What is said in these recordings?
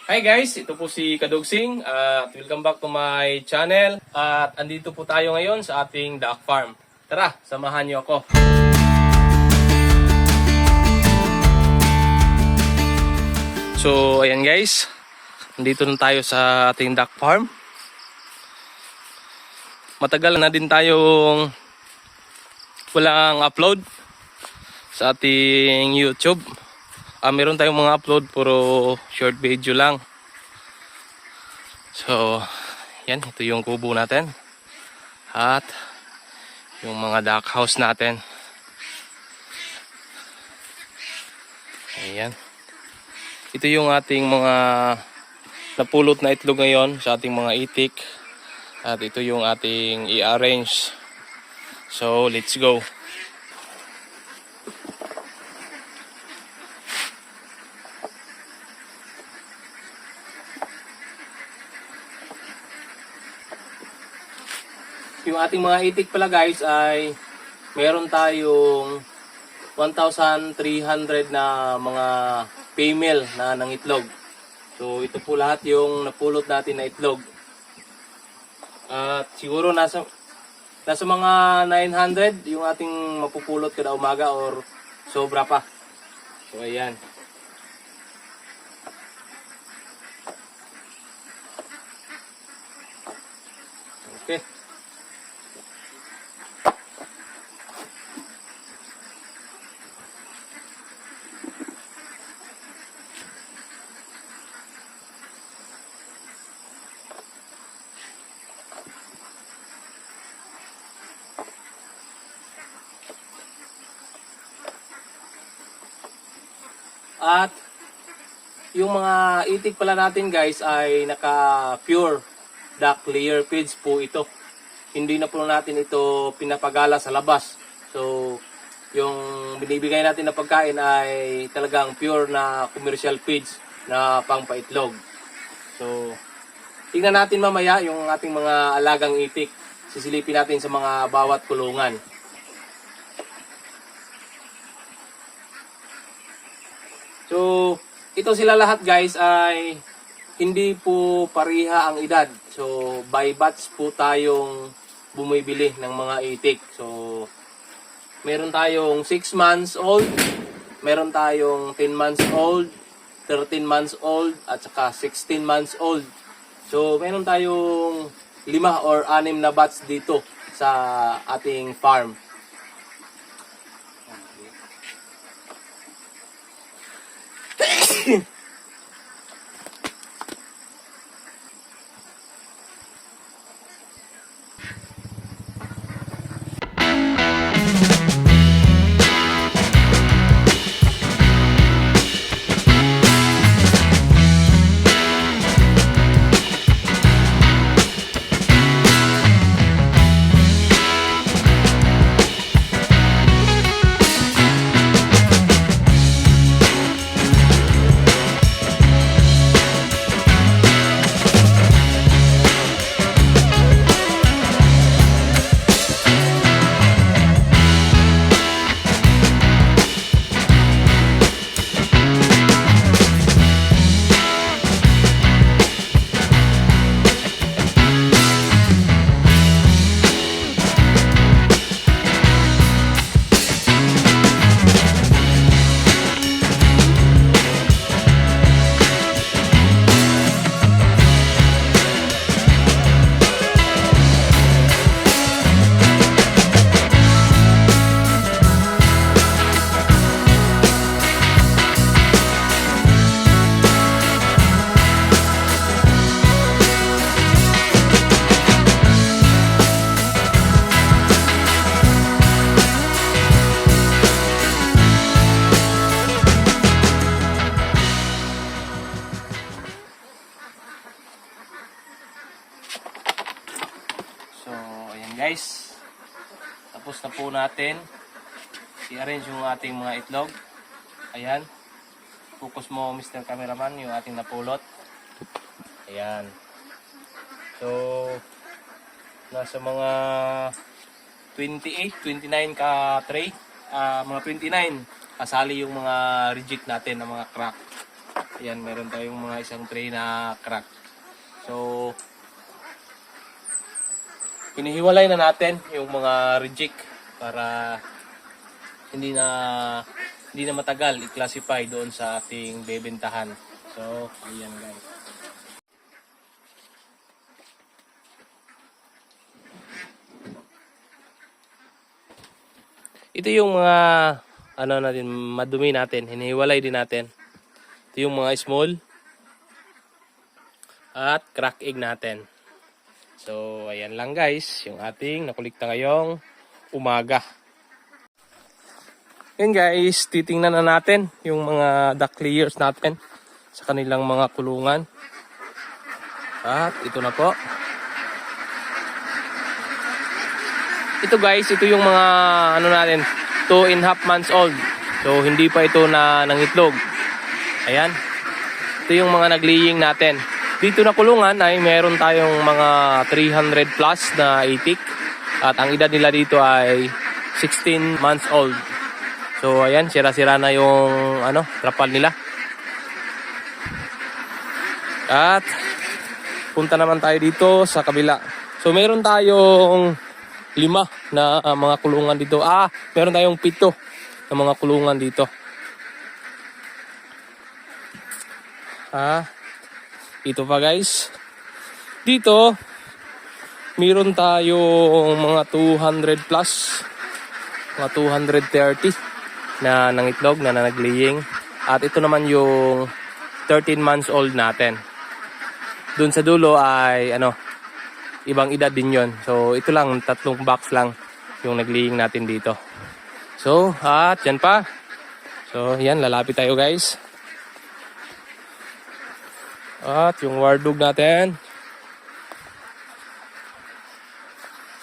Hi guys, ito po si Kadugsing at welcome back to my channel. At andito po tayo ngayon sa ating duck farm. Tara, samahan niyo ako. So ayan guys, andito na tayo sa ating duck farm. Matagal na din tayong walang upload sa ating YouTube. Meron tayong mga upload puro short video lang. So yan, ito yung kubo natin at yung mga duck house natin. Ayan, ito yung ating mga napulot na itlog ngayon sa ating mga itik. At ito yung ating i-arrange. So let's go. Yung ating mga itik pala guys ay meron tayong 1,300 na mga female na nangitlog. So ito po lahat yung napulot natin na itlog. At siguro nasa mga 900 yung ating mapupulot kada umaga or sobra pa. So ayan. Okay. At yung mga itik pala natin guys ay naka pure duck layer feeds po ito. Hindi na po natin ito pinapagala sa labas. So yung binibigay natin na pagkain ay talagang pure na commercial feeds na pangpaitlog. So tingnan natin mamaya yung ating mga alagang itik. Sisilipin natin sa mga bawat kulungan. So, ito sila lahat guys ay hindi po pariha ang edad. So, by batch po tayong bumibili ng mga itik. So, meron tayong 6 months old, meron tayong 10 months old, 13 months old, at saka 16 months old. So, meron tayong 5 or 6 na batch dito sa ating farm. Guys, tapos na po natin i-arrange yung ating mga itlog. Ayan, focus mo Mr. Cameraman yung ating napulot. Ayan, so nasa mga 28, 29 ka tray, mga 29 kasali yung mga reject natin ng mga crack. Ayan, meron tayong mga isang tray na crack. So, hinihiwalay na natin yung mga reject para hindi na matagal i-classify doon sa ating bebentahan. So, ayan guys. Ito yung mga madumi natin, hinihiwalay din natin. Ito yung mga small at crack egg natin. So, ayan lang guys, yung ating nakulikta ngayong umaga. Yan guys, titingnan na natin yung mga duck layers natin sa kanilang mga kulungan. At ito na po. Ito guys, ito yung mga natin, 2.5 months old. So hindi pa ito na nangitlog. Ayan. Ito yung mga naglaying natin. Dito na kulungan ay meron tayong mga 300 plus na itik. At ang edad nila dito ay 16 months old. So ayan, sira-sira na yung trapal nila. At punta naman tayo dito sa kabila. So meron tayong 5 na mga kulungan dito. Meron tayong 7 na mga kulungan dito. Ito pa guys. Dito meron tayong mga 200 plus, mga 230 na nangitlog, na naglaying. At ito naman yung 13 months old natin. Doon sa dulo ay ibang edad din yon. So ito lang, 3 box lang yung naglaying natin dito. So at yan pa. So yan, lalapit tayo guys. At yung wardog natin.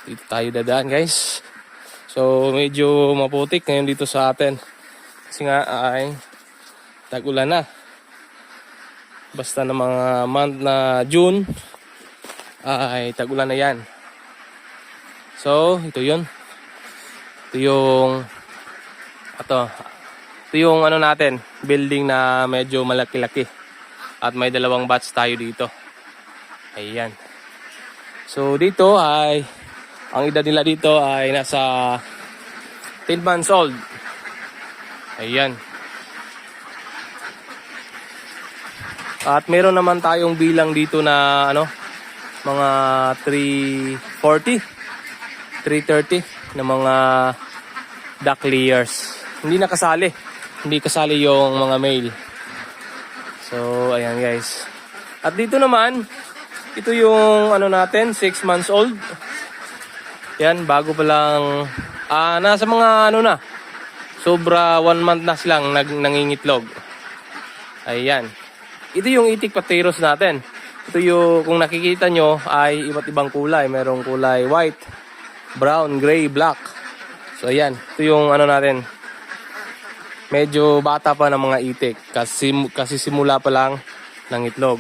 Dito tayo dadaan guys. So medyo maputik ngayon dito sa atin. Kasi nga ay tag-ulan na. Basta na mga month na June ay tag-ulan na yan. So ito yun. Ito yung natin, building na medyo malaki-laki. At may 2 batch tayo dito. Ayan. So dito ay ang edad nila dito ay nasa 10 months old. Ayan. At meron naman tayong bilang dito na mga 340, 330 na mga duck layers. Hindi nakasali. Hindi kasali yung mga male. So, ayan guys. At dito naman, ito yung natin, 6 months old. Yan, bago pa lang, nasa mga sobra 1 month na silang nangingitlog. Ayan. Ito yung itik patiros natin. Ito yung, kung nakikita nyo, ay iba't ibang kulay. Merong kulay white, brown, gray, black. So, ayan. Ito yung natin. Medyo bata pa ng mga itik kasi simula pa lang ng itlog.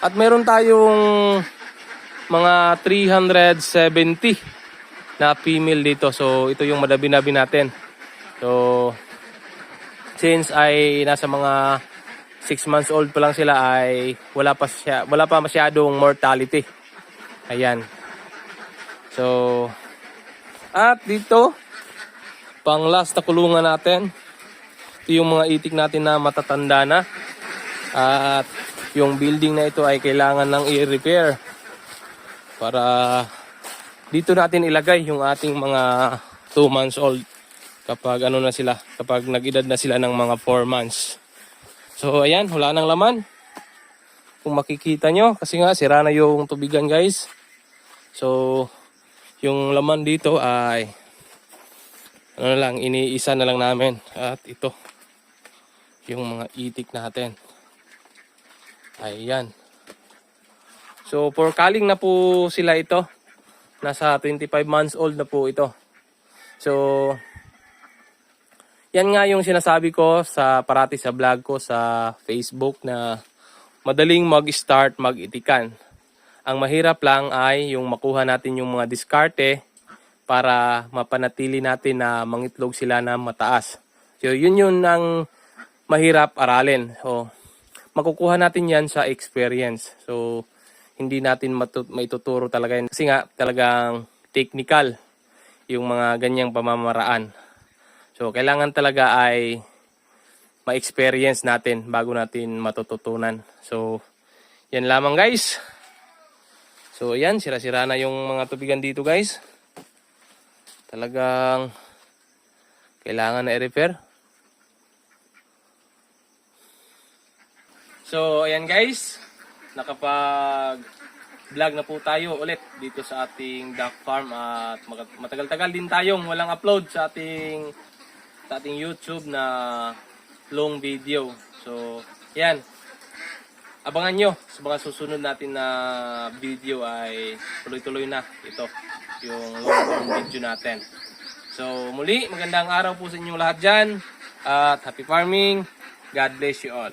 At meron tayong mga 370 na female dito. So ito yung madabi-nabi natin. So since ay nasa mga 6 months old pa lang sila ay wala pa masyadong mortality. Ayan. So at dito pang last na kulungan natin. Ito yung mga itik natin na matatanda na. At yung building na ito ay kailangan ng i-repair. Para dito natin ilagay yung ating mga 2 months old. Kapag kapag nag-edad na sila ng mga 4 months. So ayan, wala nang laman. Kung makikita nyo, kasi nga sira na yung tubigan guys. So yung laman dito ay iniisa na lang namin. At ito yung mga itik natin. Ayan. So for culling na po sila ito. Nasa 25 months old na po ito. So yan nga yung sinasabi ko parati sa vlog ko sa Facebook na madaling mag-start mag-itikan. Ang mahirap lang ay yung makuha natin yung mga diskarte para mapanatili natin na mangitlog sila na mataas. So yun ang mahirap aralin. So, makukuha natin yan sa experience. So, hindi natin maituturo talaga yan. Kasi nga, talagang technical yung mga ganyang pamamaraan. So, kailangan talaga ay ma-experience natin bago natin matututunan. So, yan lamang guys. So, ayan, sira-sira na yung mga tubigan dito guys. Talagang kailangan na i-repair. So, ayan guys. Nakapag-vlog na po tayo ulit dito sa ating duck farm. At matagal-tagal din tayong walang upload sa ating YouTube na long video. So, yan. Abangan nyo sa mga susunod natin na video ay tuloy-tuloy na ito. Yung long form video natin. So, muli, magandang araw po sa inyong lahat dyan. At happy farming. God bless you all.